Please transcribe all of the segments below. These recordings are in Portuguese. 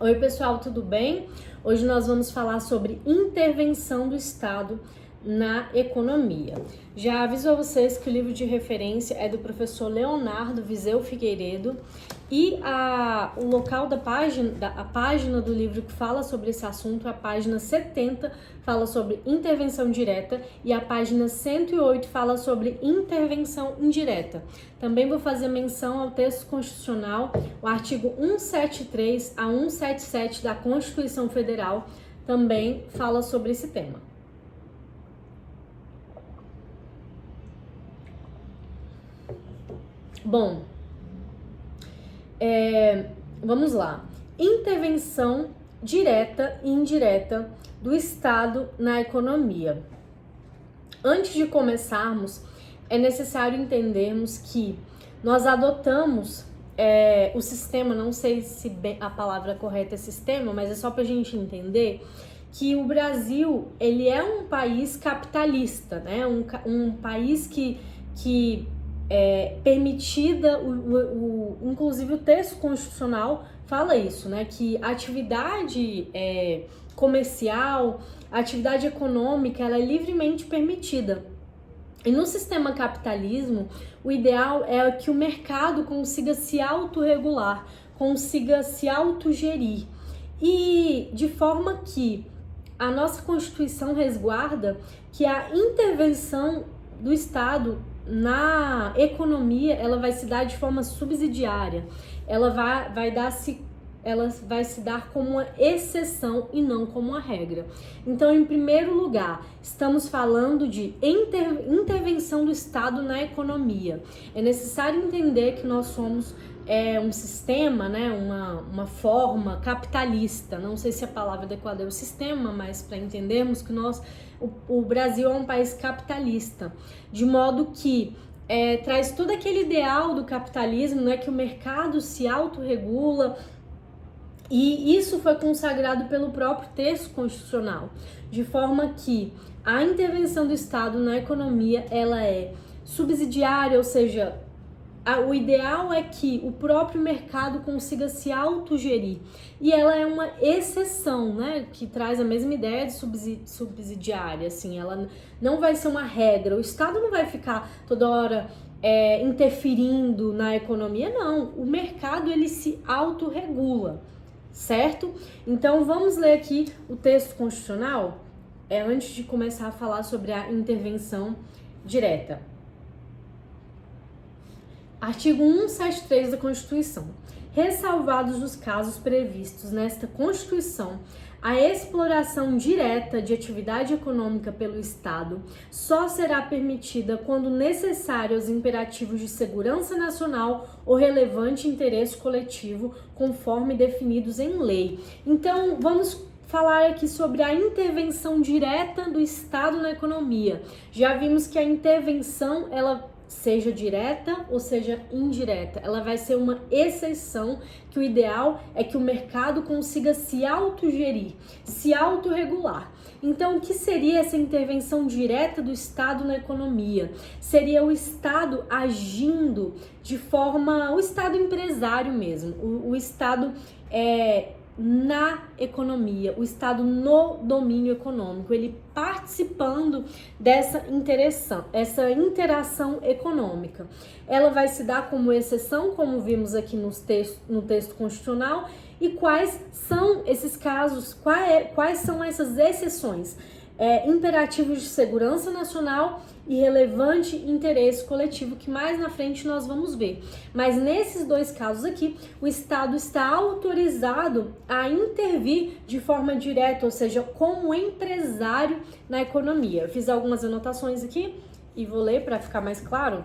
Oi pessoal, tudo bem? Hoje nós vamos falar sobre intervenção do Estado na economia. Já aviso a vocês que o livro de referência é do professor Leonardo Viseu Figueiredo e o local da página, a página do livro que fala sobre esse assunto, a página 70 fala sobre intervenção direta e a página 108 fala sobre intervenção indireta. Também vou fazer menção ao texto constitucional, o artigo 173 a 177 da Constituição Federal também fala sobre esse tema. Bom, vamos lá. Intervenção direta e indireta do Estado na economia. Antes de começarmos, é necessário entendermos que nós adotamos o sistema, não sei se a palavra correta é sistema, mas é só para a gente entender que o Brasil, ele é um país capitalista, né? Um país que permitida, inclusive o texto constitucional fala isso, né? Que a atividade comercial, a atividade econômica, ela é livremente permitida. E no sistema capitalismo, o ideal é que o mercado consiga se autorregular, consiga se autogerir. E de forma que a nossa Constituição resguarda que a intervenção do Estado na economia, ela vai se dar de forma subsidiária, ela vai se dar como uma exceção e não como uma regra. Então, em primeiro lugar, estamos falando de intervenção do Estado na economia. É necessário entender que nós somos um sistema, né, uma forma capitalista. Não sei se a palavra adequada é o sistema, mas para entendermos que o Brasil é um país capitalista, de modo que traz todo aquele ideal do capitalismo, né, que o mercado se autorregula, e isso foi consagrado pelo próprio texto constitucional, de forma que a intervenção do Estado na economia, ela é subsidiária, ou seja, o ideal é que o próprio mercado consiga se autogerir. E ela é uma exceção, né? Que traz a mesma ideia de subsidiária, assim, ela não vai ser uma regra. O Estado não vai ficar toda hora interferindo na economia, não. O mercado, ele se autorregula, certo? Então, vamos ler aqui o texto constitucional, antes de começar a falar sobre a intervenção direta. Artigo 173 da Constituição. Ressalvados os casos previstos nesta Constituição, a exploração direta de atividade econômica pelo Estado só será permitida quando necessário aos imperativos de segurança nacional ou relevante interesse coletivo, conforme definidos em lei. Então, vamos falar aqui sobre a intervenção direta do Estado na economia. Já vimos que a intervenção, ela seja direta ou seja indireta, ela vai ser uma exceção, que o ideal é que o mercado consiga se autogerir, se autorregular. Então, o que seria essa intervenção direta do Estado na economia? Seria o Estado agindo de forma, o Estado empresário mesmo, o Estado na economia, o Estado no domínio econômico, ele participando dessa interação econômica. Ela vai se dar como exceção, como vimos aqui no texto constitucional. E quais são esses casos, quais são essas exceções? Imperativos de segurança nacional e relevante interesse coletivo, que mais na frente nós vamos ver. Mas nesses dois casos aqui, o Estado está autorizado a intervir de forma direta, ou seja, como empresário na economia. Eu fiz algumas anotações aqui e vou ler para ficar mais claro.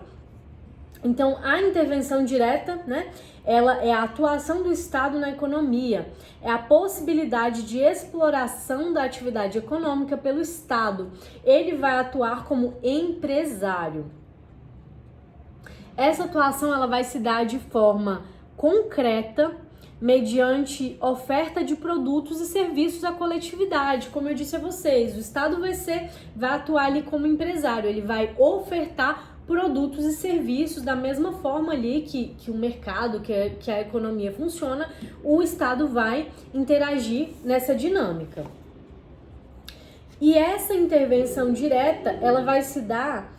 Então, a intervenção direta, né, ela é a atuação do Estado na economia, é a possibilidade de exploração da atividade econômica pelo Estado. Ele vai atuar como empresário. Essa atuação, ela vai se dar de forma concreta, mediante oferta de produtos e serviços à coletividade. Como eu disse a vocês, o Estado vai atuar ali como empresário, ele vai ofertar produtos e serviços da mesma forma ali que o mercado, que a economia funciona, o Estado vai interagir nessa dinâmica. E essa intervenção direta, ela vai se dar,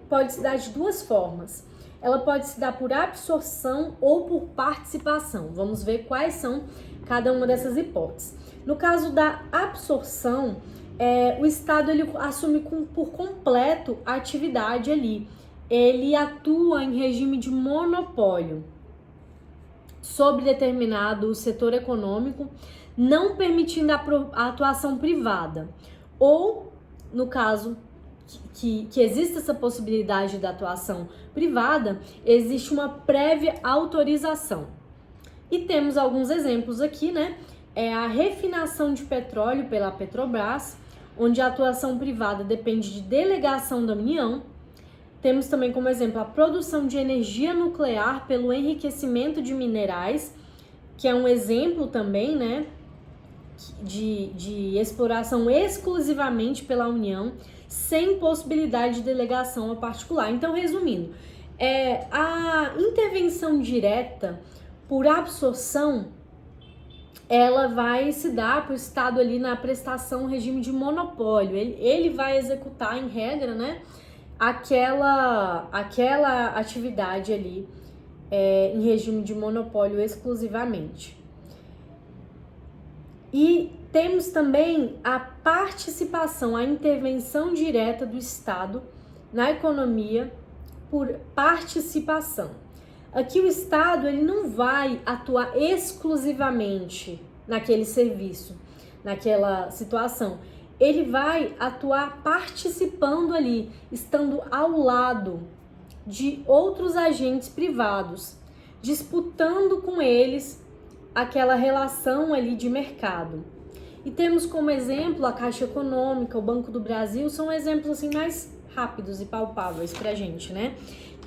pode se dar de duas formas. Ela pode se dar por absorção ou por participação. Vamos ver quais são cada uma dessas hipóteses. No caso da absorção, o Estado ele assume por completo a atividade ali. Ele atua em regime de monopólio sobre determinado setor econômico, não permitindo a atuação privada. Ou, no caso que existe essa possibilidade da atuação privada, existe uma prévia autorização. E temos alguns exemplos aqui, né? A refinação de petróleo pela Petrobras, onde a atuação privada depende de delegação da União. Temos também como exemplo a produção de energia nuclear pelo enriquecimento de minerais, que é um exemplo também, né, de exploração exclusivamente pela União, sem possibilidade de delegação a particular. Então, resumindo, a intervenção direta por absorção, ela vai se dar para o Estado ali na prestação regime de monopólio. Ele vai executar, em regra, né, aquela atividade ali em regime de monopólio exclusivamente. E temos também a participação, a intervenção direta do Estado na economia por participação. Aqui o Estado ele não vai atuar exclusivamente naquele serviço, naquela situação. Ele vai atuar participando ali, estando ao lado de outros agentes privados, disputando com eles aquela relação ali de mercado. E temos como exemplo a Caixa Econômica, o Banco do Brasil, são exemplos assim mais rápidos e palpáveis pra gente, né?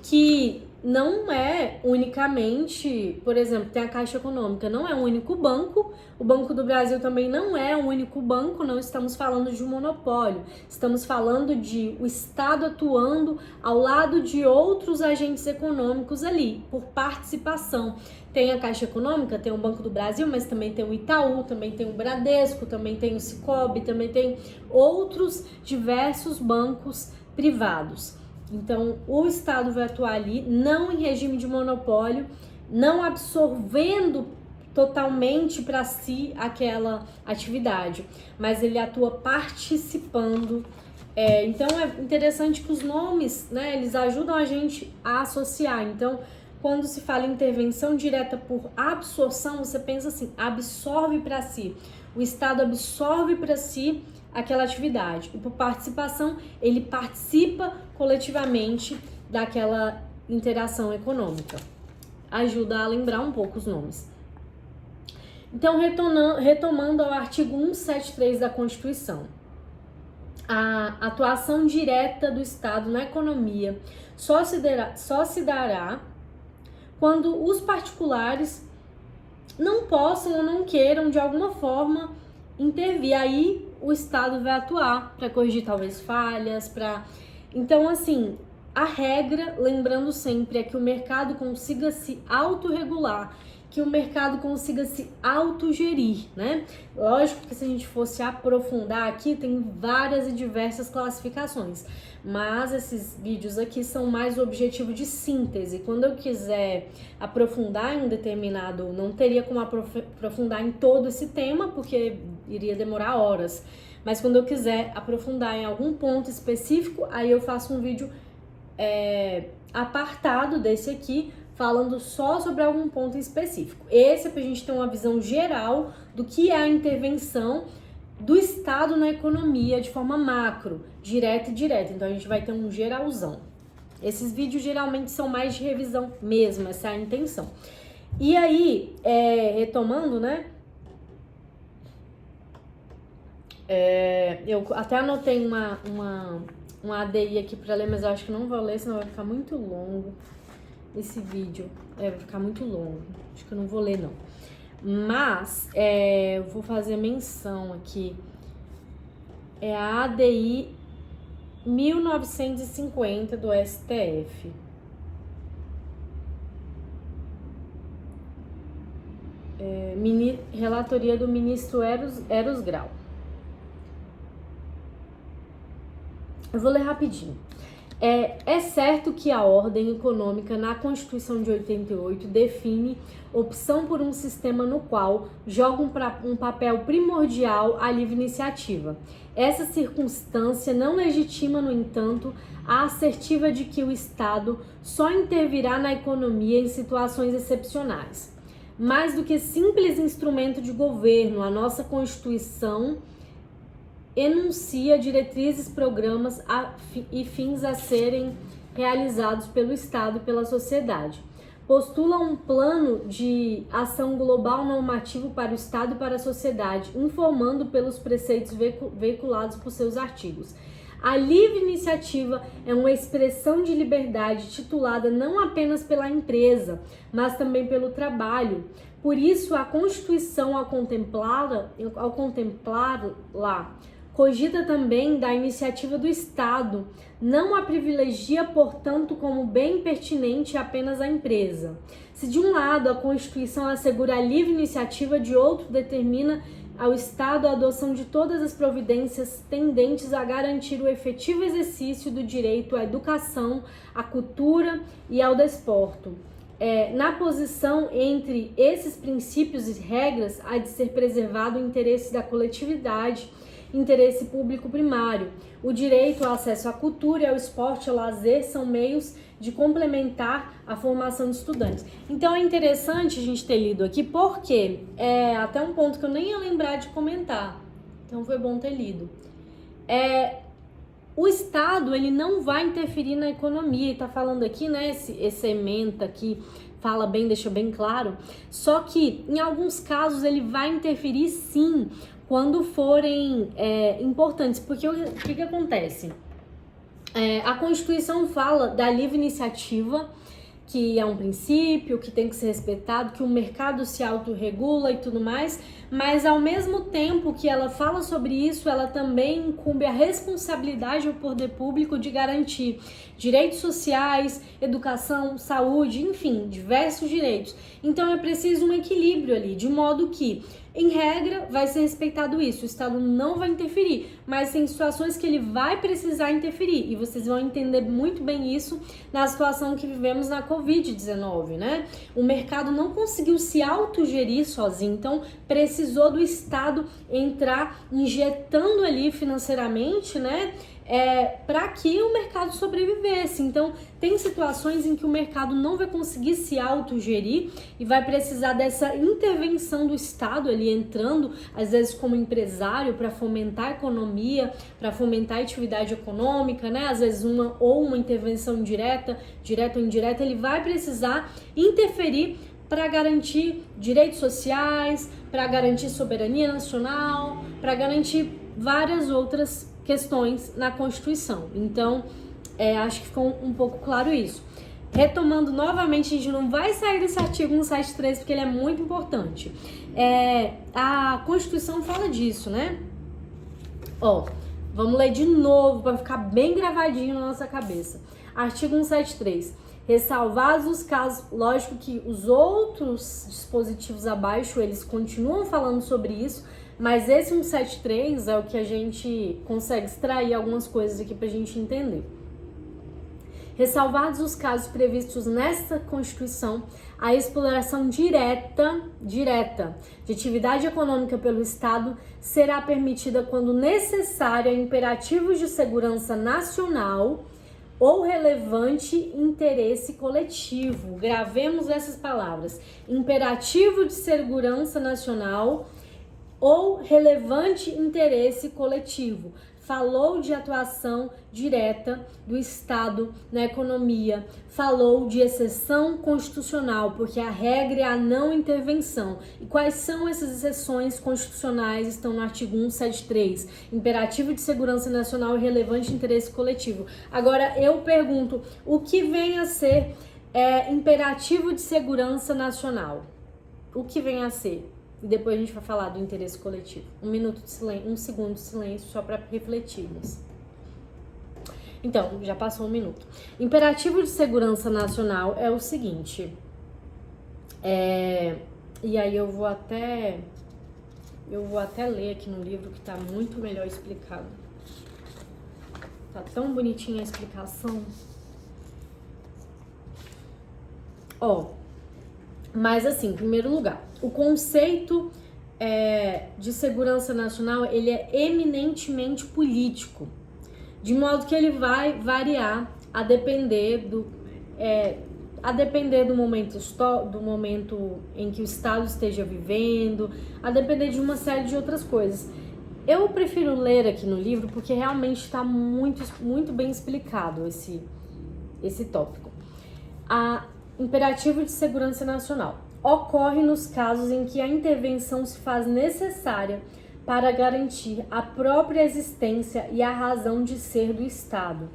Que não é unicamente, por exemplo, tem a Caixa Econômica, não é um único banco, o Banco do Brasil também não é um único banco, não estamos falando de um monopólio, estamos falando de o Estado atuando ao lado de outros agentes econômicos ali, por participação. Tem a Caixa Econômica, tem o Banco do Brasil, mas também tem o Itaú, também tem o Bradesco, também tem o Sicoob, também tem outros diversos bancos privados. Então, o Estado vai atuar ali, não em regime de monopólio, não absorvendo totalmente para si aquela atividade, mas ele atua participando. Então, é interessante que os nomes, né, eles ajudam a gente a associar. Então, quando se fala em intervenção direta por absorção, você pensa assim, absorve para si. O Estado absorve para si aquela atividade. E por participação, ele participa coletivamente daquela interação econômica. Ajuda a lembrar um pouco os nomes. Então, retomando ao artigo 173 da Constituição. A atuação direta do Estado na economia só se dará quando os particulares não possam ou não queiram, de alguma forma, intervir. Aí o Estado vai atuar para corrigir talvez falhas, Então, assim, a regra, lembrando sempre, é que o mercado consiga se autorregular, que o mercado consiga se autogerir, né? Lógico que se a gente fosse aprofundar aqui, tem várias e diversas classificações, mas esses vídeos aqui são mais o objetivo de síntese. Quando eu quiser aprofundar em um determinado, não teria como aprofundar em todo esse tema, porque iria demorar horas. Mas quando eu quiser aprofundar em algum ponto específico, aí eu faço um vídeo apartado desse aqui, falando só sobre algum ponto específico. Esse é pra gente ter uma visão geral do que é a intervenção do Estado na economia de forma macro, direta e indireta. Então a gente vai ter um geralzão. Esses vídeos geralmente são mais de revisão mesmo, essa é a intenção. E aí, retomando, né? Eu até anotei uma ADI aqui pra ler, mas eu acho que não vou ler, senão vai ficar muito longo esse vídeo. Vai ficar muito longo. Acho que eu não vou ler, não. Mas, eu vou fazer menção aqui. É a ADI 1950 do STF. Relatoria do ministro Eros Grau. Eu vou ler rapidinho. É certo que a ordem econômica na Constituição de 88 define opção por um sistema no qual joga um papel primordial a livre iniciativa. Essa circunstância não legitima, no entanto, a assertiva de que o Estado só intervirá na economia em situações excepcionais. Mais do que simples instrumento de governo, a nossa Constituição enuncia diretrizes, programas e fins a serem realizados pelo Estado e pela sociedade. Postula um plano de ação global normativo para o Estado e para a sociedade, informando pelos preceitos veiculados por seus artigos. A livre iniciativa é uma expressão de liberdade titulada não apenas pela empresa, mas também pelo trabalho. Por isso, a Constituição, ao contemplá-la, cogita também da iniciativa do Estado, não a privilegia, portanto, como bem pertinente apenas à empresa. Se de um lado a Constituição assegura a livre iniciativa, de outro determina ao Estado a adoção de todas as providências tendentes a garantir o efetivo exercício do direito à educação, à cultura e ao desporto. Na posição entre esses princípios e regras, há de ser preservado o interesse da coletividade, interesse público primário. O direito ao acesso à cultura e ao esporte, ao lazer, são meios de complementar a formação de estudantes. Então é interessante a gente ter lido aqui, porque é até um ponto que eu nem ia lembrar de comentar. Então foi bom ter lido. O Estado, ele não vai interferir na economia, está falando aqui, né, esse ementa aqui, fala bem, deixa bem claro, só que em alguns casos ele vai interferir sim, quando forem importantes, porque o que acontece? A Constituição fala da livre iniciativa, que é um princípio, que tem que ser respeitado, que o mercado se autorregula e tudo mais, mas ao mesmo tempo que ela fala sobre isso, ela também incumbe a responsabilidade ao poder público de garantir direitos sociais, educação, saúde, enfim, diversos direitos. Então é preciso um equilíbrio ali, de modo que, em regra, vai ser respeitado isso, o Estado não vai interferir, mas tem situações que ele vai precisar interferir, e vocês vão entender muito bem isso na situação que vivemos na Covid-19, né? O mercado não conseguiu se autogerir sozinho, então precisou do Estado entrar injetando ali financeiramente, né? Para que o mercado sobrevivesse. Então, tem situações em que o mercado não vai conseguir se autogerir e vai precisar dessa intervenção do Estado ali entrando, às vezes como empresário, para fomentar a economia, para fomentar a atividade econômica, né? Às vezes uma intervenção direta ou indireta, ele vai precisar interferir para garantir direitos sociais, para garantir soberania nacional, para garantir várias outras questões na Constituição. Então, acho que ficou um pouco claro isso. Retomando novamente, a gente não vai sair desse artigo 173 porque ele é muito importante. A Constituição fala disso, né? Vamos ler de novo para ficar bem gravadinho na nossa cabeça. Artigo 173. Ressalvados os casos, lógico que os outros dispositivos abaixo, eles continuam falando sobre isso, mas esse 173 é o que a gente consegue extrair algumas coisas aqui pra gente entender. Ressalvados os casos previstos nesta Constituição, a exploração direta de atividade econômica pelo Estado será permitida quando necessária a imperativos de segurança nacional ou relevante interesse coletivo. Gravemos essas palavras. Imperativo de segurança nacional ou relevante interesse coletivo. Falou de atuação direta do Estado na economia, falou de exceção constitucional, porque a regra é a não intervenção. E quais são essas exceções constitucionais? Estão no artigo 173, imperativo de segurança nacional e relevante interesse coletivo. Agora eu pergunto, o que vem a ser imperativo de segurança nacional? O que vem a ser? E depois a gente vai falar do interesse coletivo. 1 minuto de silêncio, 1 segundo de silêncio só para refletirmos. Então, já passou um minuto. Imperativo de segurança nacional é o seguinte. E aí eu vou até ler aqui no livro que tá muito melhor explicado. Tá tão bonitinha a explicação. Mas assim, em primeiro lugar, o conceito de segurança nacional, ele é eminentemente político, de modo que ele vai variar a depender do momento em que o Estado esteja vivendo, a depender de uma série de outras coisas. Eu prefiro ler aqui no livro porque realmente está muito, muito bem explicado esse tópico. Imperativo de segurança nacional ocorre nos casos em que a intervenção se faz necessária para garantir a própria existência e a razão de ser do Estado.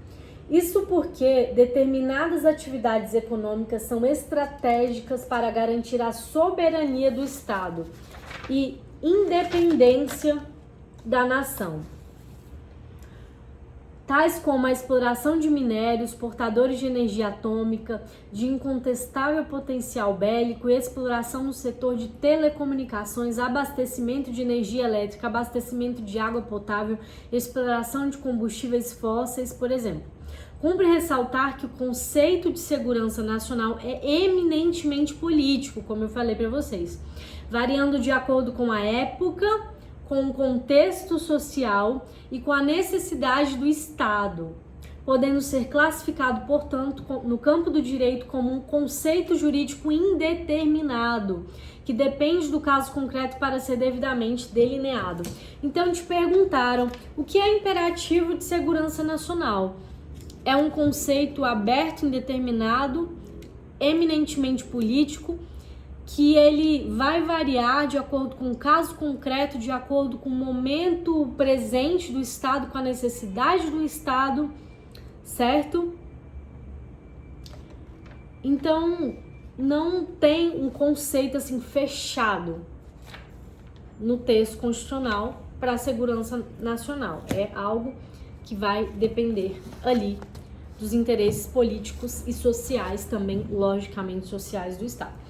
Isso porque determinadas atividades econômicas são estratégicas para garantir a soberania do Estado e independência da nação, tais como a exploração de minérios, portadores de energia atômica, de incontestável potencial bélico e exploração no setor de telecomunicações, abastecimento de energia elétrica, abastecimento de água potável, exploração de combustíveis fósseis, por exemplo. Cumpre ressaltar que o conceito de segurança nacional é eminentemente político, como eu falei para vocês, variando de acordo com a época, com o contexto social e com a necessidade do Estado, podendo ser classificado, portanto, no campo do direito como um conceito jurídico indeterminado, que depende do caso concreto para ser devidamente delineado. Então, te perguntaram o que é imperativo de segurança nacional? É um conceito aberto, indeterminado, eminentemente político, que ele vai variar de acordo com o caso concreto, de acordo com o momento presente do Estado, com a necessidade do Estado, certo? Então, não tem um conceito assim fechado no texto constitucional para a segurança nacional. É algo que vai depender ali dos interesses políticos e sociais também, logicamente sociais do Estado.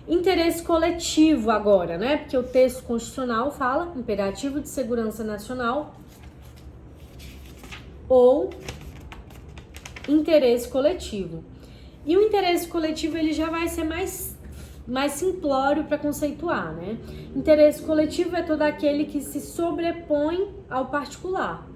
Interesse coletivo agora, né? Porque o texto constitucional fala imperativo de segurança nacional ou interesse coletivo. E o interesse coletivo ele já vai ser mais simplório para conceituar, né? Interesse coletivo é todo aquele que se sobrepõe ao particular,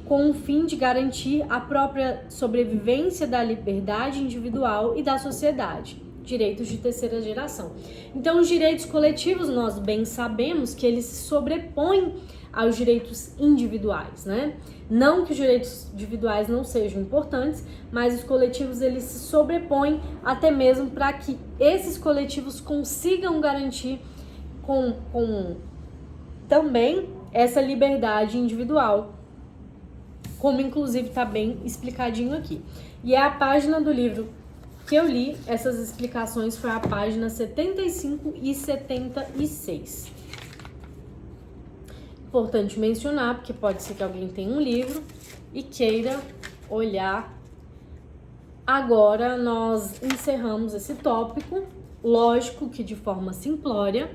com o fim de garantir a própria sobrevivência da liberdade individual e da sociedade. Direitos de terceira geração. Então, os direitos coletivos, nós bem sabemos que eles se sobrepõem aos direitos individuais, né? Não que os direitos individuais não sejam importantes, mas os coletivos, eles se sobrepõem até mesmo para que esses coletivos consigam garantir com também essa liberdade individual, como inclusive está bem explicadinho aqui. E é a página do livro que eu li, essas explicações foi a página 75 e 76. Importante mencionar, porque pode ser que alguém tenha um livro e queira olhar. Agora nós encerramos esse tópico, lógico que de forma simplória.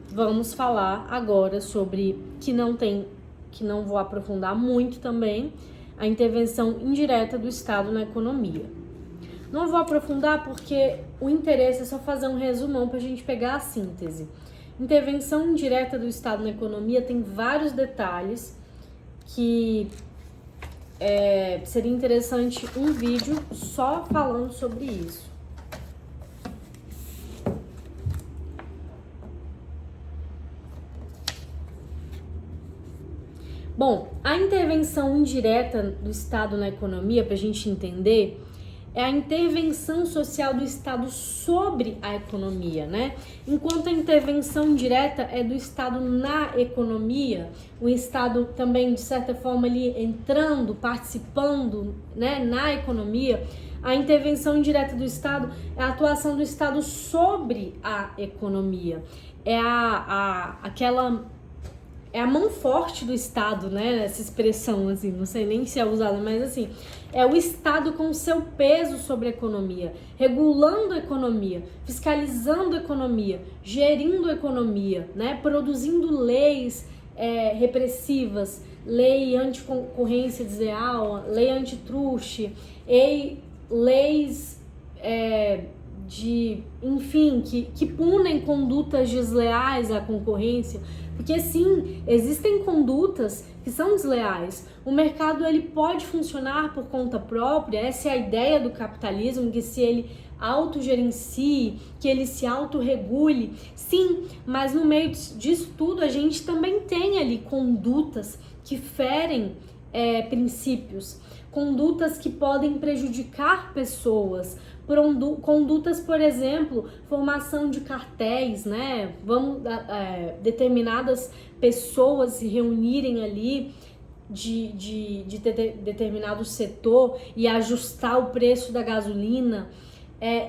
Vamos falar agora sobre que não vou aprofundar muito também, a intervenção indireta do Estado na economia. Não vou aprofundar porque o interesse é só fazer um resumão para a gente pegar a síntese. Intervenção indireta do Estado na economia tem vários detalhes que seria interessante um vídeo só falando sobre isso. Bom, a intervenção indireta do Estado na economia, para a gente entender, é a intervenção social do Estado sobre a economia, né? Enquanto a intervenção indireta é do Estado na economia, o Estado também, de certa forma, ali entrando, participando, né, na economia, a intervenção indireta do Estado é a atuação do Estado sobre a economia. É aquela a mão forte do Estado, né? Essa expressão, assim, não sei nem se é usada, mas assim, é o Estado com o seu peso sobre a economia, regulando a economia, fiscalizando a economia, gerindo a economia, né? Produzindo leis repressivas, lei anticoncorrência desleal, lei antitruste, leis enfim, que punem condutas desleais à concorrência, porque sim, existem condutas que são desleais. O mercado ele pode funcionar por conta própria, essa é a ideia do capitalismo, que se ele autogerencie, que ele se autorregule, sim, mas no meio disso tudo a gente também tem ali condutas que ferem princípios, condutas que podem prejudicar pessoas, condutas, por exemplo, formação de cartéis, né? Determinadas pessoas se reunirem ali de determinado setor e ajustar o preço da gasolina.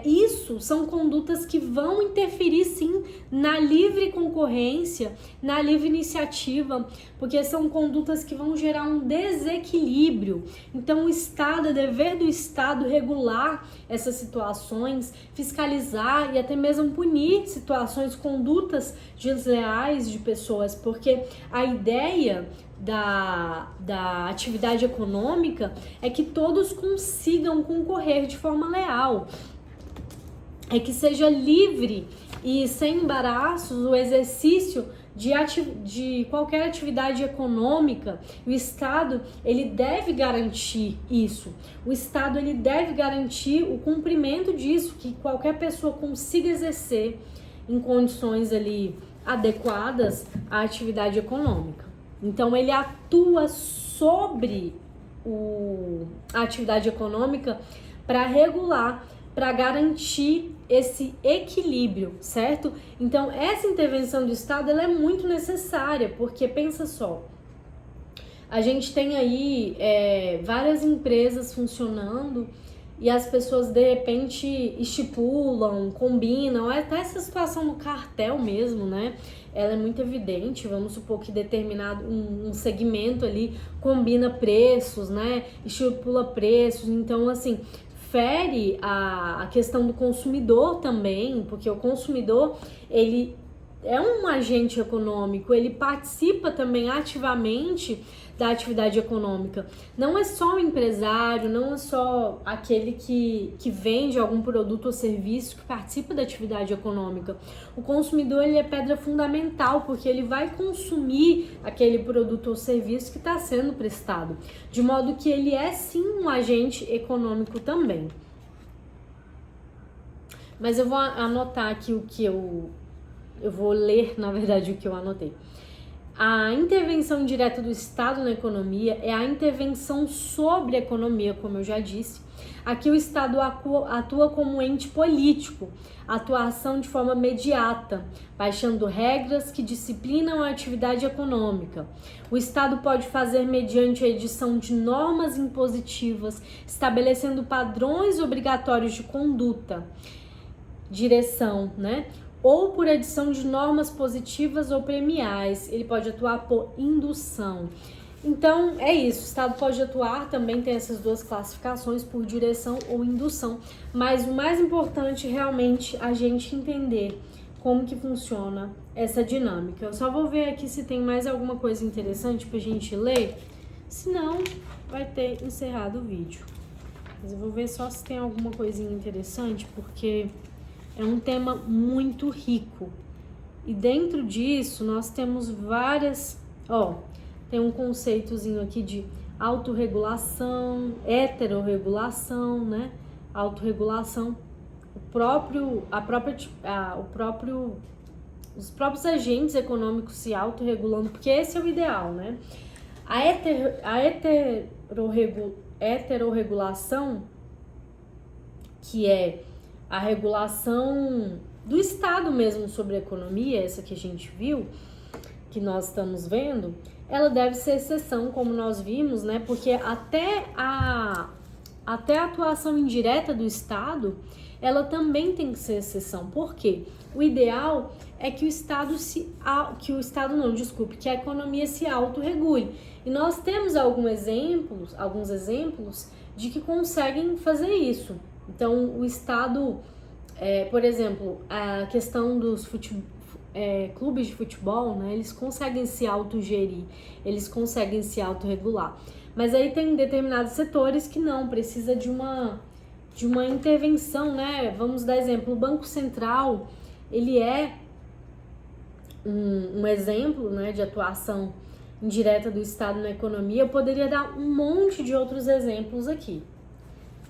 Isso são condutas que vão interferir sim na livre concorrência, na livre iniciativa, porque são condutas que vão gerar um desequilíbrio. Então o Estado, é dever do Estado regular essas situações, fiscalizar e até mesmo punir situações, condutas desleais de pessoas, porque a ideia da atividade econômica é que todos consigam concorrer de forma leal, é que seja livre e sem embaraços o exercício de qualquer atividade econômica. O Estado ele deve garantir isso. O Estado ele deve garantir o cumprimento disso, que qualquer pessoa consiga exercer em condições ali adequadas a atividade econômica. Então ele atua sobre a atividade econômica para regular, para garantir esse equilíbrio, certo? Então essa intervenção do Estado ela é muito necessária, porque pensa só, a gente tem aí várias empresas funcionando e as pessoas de repente estipulam, combinam, até essa situação do cartel mesmo, né? Ela é muito evidente, vamos supor que determinado um segmento ali combina preços, né? Estipula preços, então assim, fere a questão do consumidor também, porque o consumidor, ele é um agente econômico, ele participa também ativamente da atividade econômica. Não é só o empresário, não é só aquele que vende algum produto ou serviço que participa da atividade econômica. O consumidor ele é pedra fundamental, porque ele vai consumir aquele produto ou serviço que está sendo prestado, de modo que ele é sim um agente econômico também. Mas eu vou anotar aqui o que eu vou ler, na verdade, o que eu anotei. A intervenção direta do Estado na economia é a intervenção sobre a economia, como eu já disse. Aqui o Estado atua como ente político, atuação de forma imediata, baixando regras que disciplinam a atividade econômica. O Estado pode fazer mediante a edição de normas impositivas, estabelecendo padrões obrigatórios de conduta, direção, né? Ou por edição de normas positivas ou premiais. Ele pode atuar por indução. Então, é isso. O Estado pode atuar, também tem essas duas classificações, por direção ou indução. Mas o mais importante, realmente, a gente entender como que funciona essa dinâmica. Eu só vou ver aqui se tem mais alguma coisa interessante pra gente ler. Senão, vai ter encerrado o vídeo. Mas eu vou ver só se tem alguma coisinha interessante, porque é um tema muito rico. E dentro disso, nós temos várias... tem um conceitozinho aqui de autorregulação, heterorregulação, né? Autorregulação. Os próprios agentes econômicos se autorregulando, porque esse é o ideal, né? A heterorregulação, que é a regulação do Estado mesmo sobre a economia, essa que a gente viu, que nós estamos vendo, ela deve ser exceção, como nós vimos, né? Porque até a atuação indireta do Estado, ela também tem que ser exceção. Por quê? O ideal é que que a economia se autorregule. E nós temos alguns exemplos de que conseguem fazer isso. Então, o Estado, por exemplo, a questão dos clubes de futebol, né, eles conseguem se autogerir, eles conseguem se autorregular. Mas aí tem determinados setores que não, precisa de uma intervenção, né? Vamos dar exemplo, o Banco Central, ele é um exemplo, né, de atuação indireta do Estado na economia. Eu poderia dar um monte de outros exemplos aqui,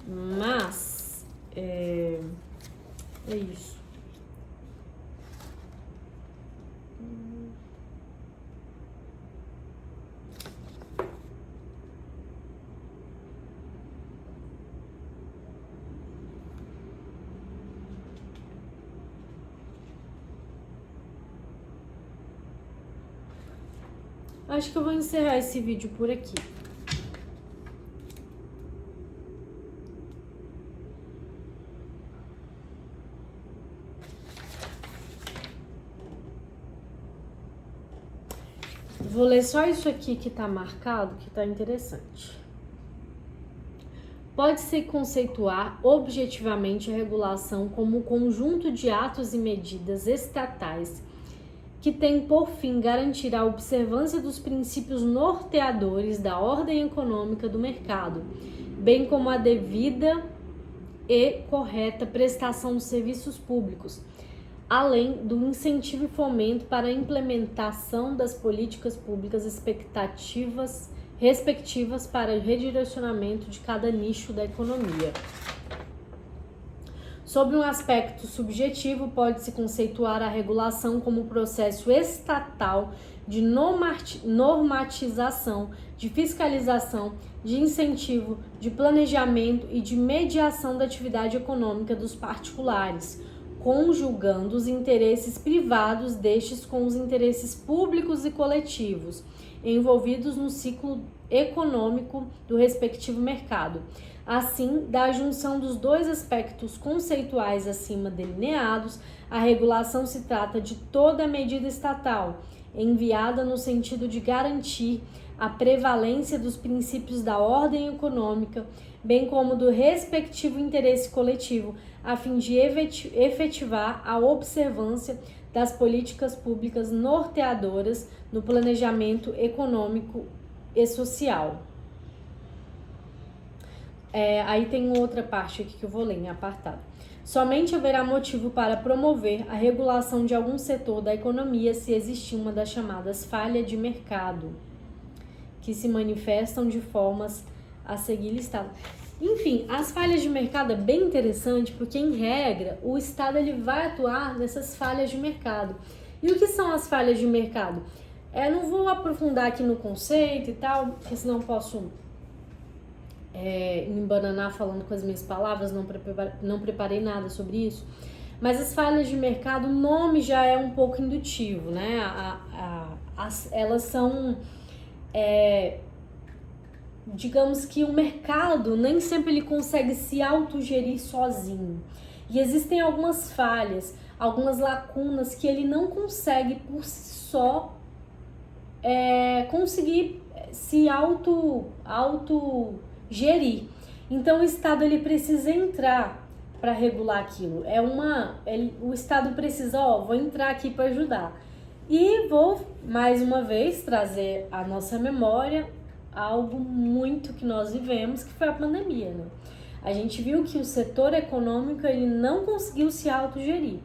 mas é isso. Acho que eu vou encerrar esse vídeo por aqui. Vou ler só isso aqui que tá marcado, que tá interessante. Pode-se conceituar objetivamente a regulação como um conjunto de atos e medidas estatais que tem por fim garantir a observância dos princípios norteadores da ordem econômica do mercado, bem como a devida e correta prestação de serviços públicos, além do incentivo e fomento para a implementação das políticas públicas respectivas para o redirecionamento de cada nicho da economia. Sob um aspecto subjetivo, pode-se conceituar a regulação como processo estatal de normatização, de fiscalização, de incentivo, de planejamento e de mediação da atividade econômica dos particulares, conjugando os interesses privados destes com os interesses públicos e coletivos, envolvidos no ciclo econômico do respectivo mercado. Assim, da junção dos dois aspectos conceituais acima delineados, a regulação se trata de toda medida estatal, enviada no sentido de garantir a prevalência dos princípios da ordem econômica, bem como do respectivo interesse coletivo, a fim de efetivar a observância das políticas públicas norteadoras no planejamento econômico e social. Aí tem outra parte aqui que eu vou ler em apartado. Somente haverá motivo para promover a regulação de algum setor da economia se existir uma das chamadas falhas de mercado, que se manifestam de formas a seguir listadas. Enfim, as falhas de mercado é bem interessante porque, em regra, o Estado ele vai atuar nessas falhas de mercado. E o que são as falhas de mercado? Não vou aprofundar aqui no conceito e tal, porque senão posso me embananar falando com as minhas palavras, não preparei nada sobre isso. Mas as falhas de mercado, o nome já é um pouco indutivo, né? Elas são, digamos que o mercado nem sempre ele consegue se autogerir sozinho. E existem algumas falhas, algumas lacunas que ele não consegue por si só conseguir se autogerir. Então o Estado ele precisa entrar para regular aquilo. O Estado precisa, vou entrar aqui para ajudar. E vou mais uma vez trazer à nossa memória algo muito que nós vivemos, que foi a pandemia, né? A gente viu que o setor econômico ele não conseguiu se autogerir.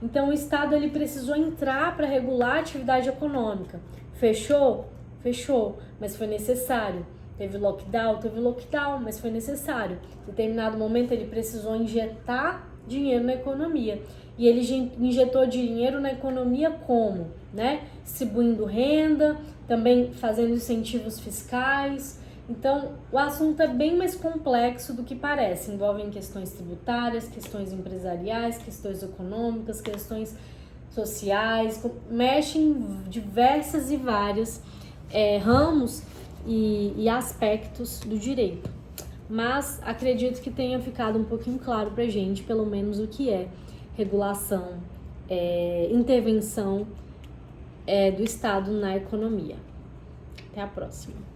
Então o Estado ele precisou entrar para regular a atividade econômica. Fechou? Fechou, mas foi necessário. Teve lockdown, mas foi necessário. Em determinado momento ele precisou injetar dinheiro na economia. E ele injetou dinheiro na economia como? Né? Distribuindo renda, também fazendo incentivos fiscais. Então, o assunto é bem mais complexo do que parece. Envolvem questões tributárias, questões empresariais, questões econômicas, questões sociais. Mexe em diversas e vários ramos e aspectos do direito. mas acredito que tenha ficado um pouquinho claro pra gente, pelo menos, o que é regulação, intervenção do Estado na economia. Até a próxima.